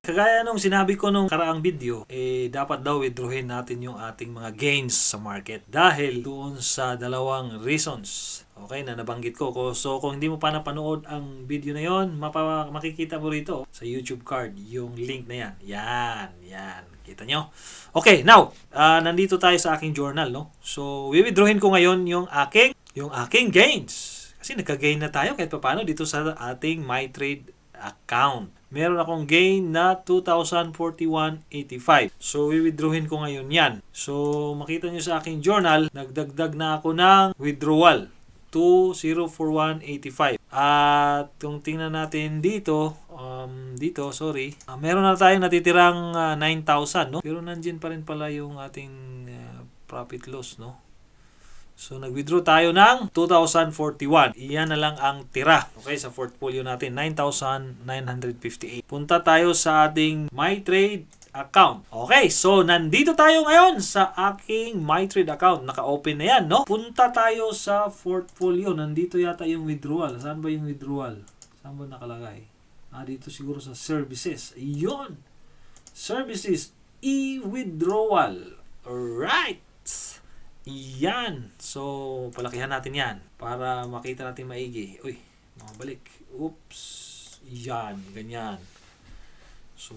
Kagaya nung sinabi ko nung karaang video, dapat daw withdrawin natin yung ating mga gains sa market dahil doon sa dalawang reasons. Okay, na nabanggit ko. So, kung hindi mo pa napanood ang video na yon, makikita mo rito sa YouTube card yung link na yan. Yan. Kita nyo? Okay, now, nandito tayo sa aking journal, no? So, withdrawin ko ngayon yung aking gains. Kasi nagka-gain na tayo kahit paano dito sa ating MyTrade account. Meron akong gain na 2,041.85. So, withdrawin ko ngayon yan. So, makita nyo sa aking journal, nagdagdag na ako ng withdrawal. 2,041.85. At kung tingnan natin dito, meron na tayong natitirang 9,000, no? Pero nandiyan pa rin pala yung ating profit loss, no? So, nag-withdraw tayo ng 2,041. Iyan na lang ang tira. Okay, sa portfolio natin, 9,958. Punta tayo sa ating MyTrade account. Okay, so nandito tayo ngayon sa aking MyTrade account. Naka-open na yan, no? Punta tayo sa portfolio. Nandito yata yung withdrawal. Saan ba yung withdrawal? Saan ba nakalagay? Dito siguro sa services. Ayun! Services. E-Withdrawal. Alright! Yan. So, palakihan natin yan para makita natin maigi. Uy, makabalik. Oops. Yan. Ganyan. So,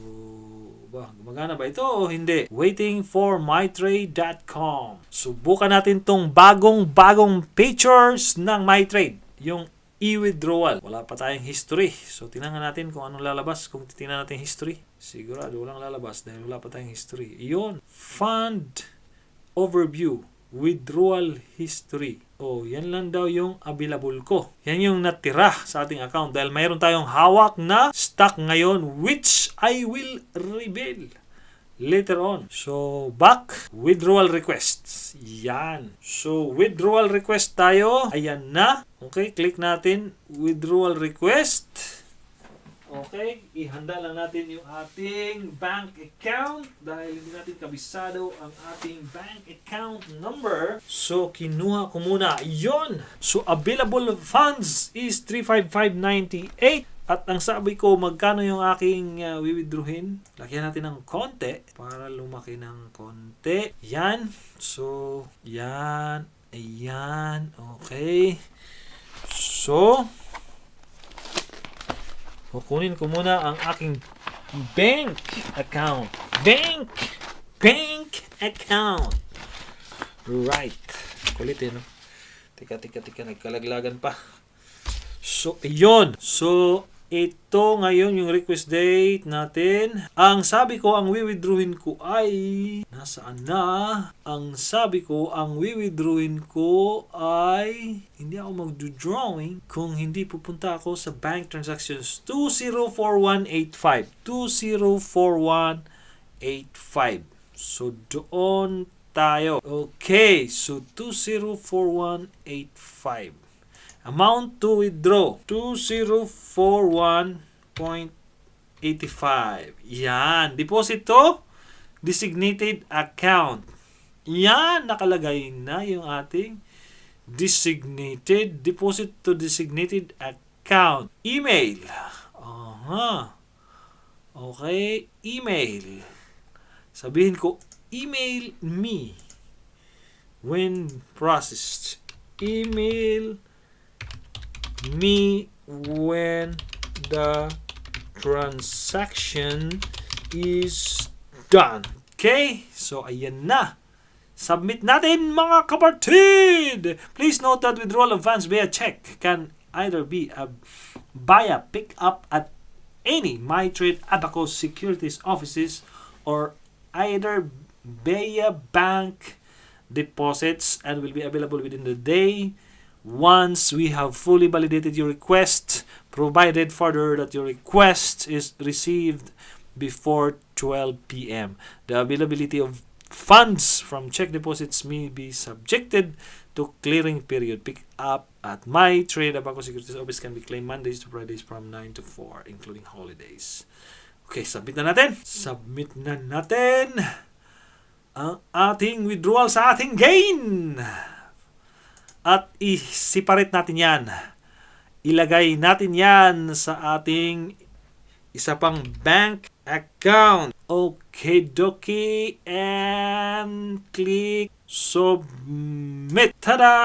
gumagana ba ito o hindi? Waiting for MyTrade.com. Subukan natin tong bagong features ng MyTrade. Yung E-Withdrawal. Wala pa tayong history. So, tingnan natin kung anong lalabas. Kung tingnan natin history, sigurado walang lalabas dahil wala pa tayong history. Iyon. Fund Overview. Withdrawal history. Yan lang daw yung available ko. Yan yung natira sa ating account dahil mayroon tayong hawak na stock ngayon which I will reveal later on. So, back. Withdrawal requests. Yan. So, withdrawal request tayo. Ayan na. Okay, click natin. Withdrawal request. Okay, ihanda lang natin yung ating bank account dahil hindi natin kabisado ang ating bank account number. So, kinuha ko muna. Yon. So, available funds is 355.98. At ang sabi ko, magkano yung aking withdrawin? Lagyan natin ng konti para lumaki ng konti. Yan. So, yan. Ayan. Okay. So, kukunin ko muna ang aking bank account. Bank account. Right. Kulit no? Tika, nagkalaglagan pa. So, iyon. So, ito ngayon yung request date natin. Ang sabi ko, ang withdrawin ko ay... Nasaan na? Ang sabi ko, ang withdrawin ko ay... Hindi ako mag-drawing kung hindi pupunta ako sa bank transactions. 204185. 204185. So, doon tayo. Okay. So, 204185. Amount to withdraw, 2041.85. Yan. Deposit to designated account. Yan. Nakalagay na yung ating designated, deposit to designated account. Email. Okay. Email. Sabihin ko, email me when processed. Email me when the transaction is done. Okay? So, ayan na. Submit natin, mga kapatid! Please note that withdrawal of funds via check can either be via pick-up at any MyTrade Abacus Securities offices or either via bank deposits and will be available within the day. Once we have fully validated your request, provided further that your request is received before 12 p.m. The availability of funds from check deposits may be subjected to clearing period. Pick up at MyTrade Abacus Securities Office can be claimed Mondays to Fridays from 9 to 4, including holidays. Okay, submit na natin. Submit na natin ang ating withdrawal sa ating gain. At i-separate natin yan. Ilagay natin yan sa ating isa pang bank account. Okay, dokie, and click submit. Tada!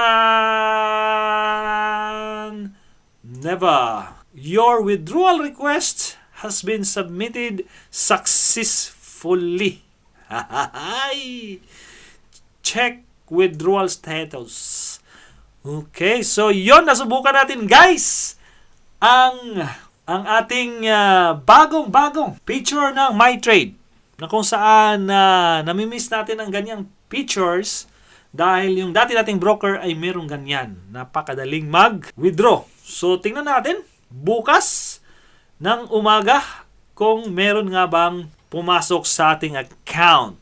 Never. Your withdrawal request has been submitted successfully. Check withdrawal status. Okay, so yon, nasubukan natin guys ang ating bagong feature ng MyTrade, na kung saan namimiss natin ang ganyang features dahil yung dati nating broker ay merong ganyan. Napakadaling mag-withdraw. So tingnan natin bukas ng umaga kung meron nga bang pumasok sa ating account.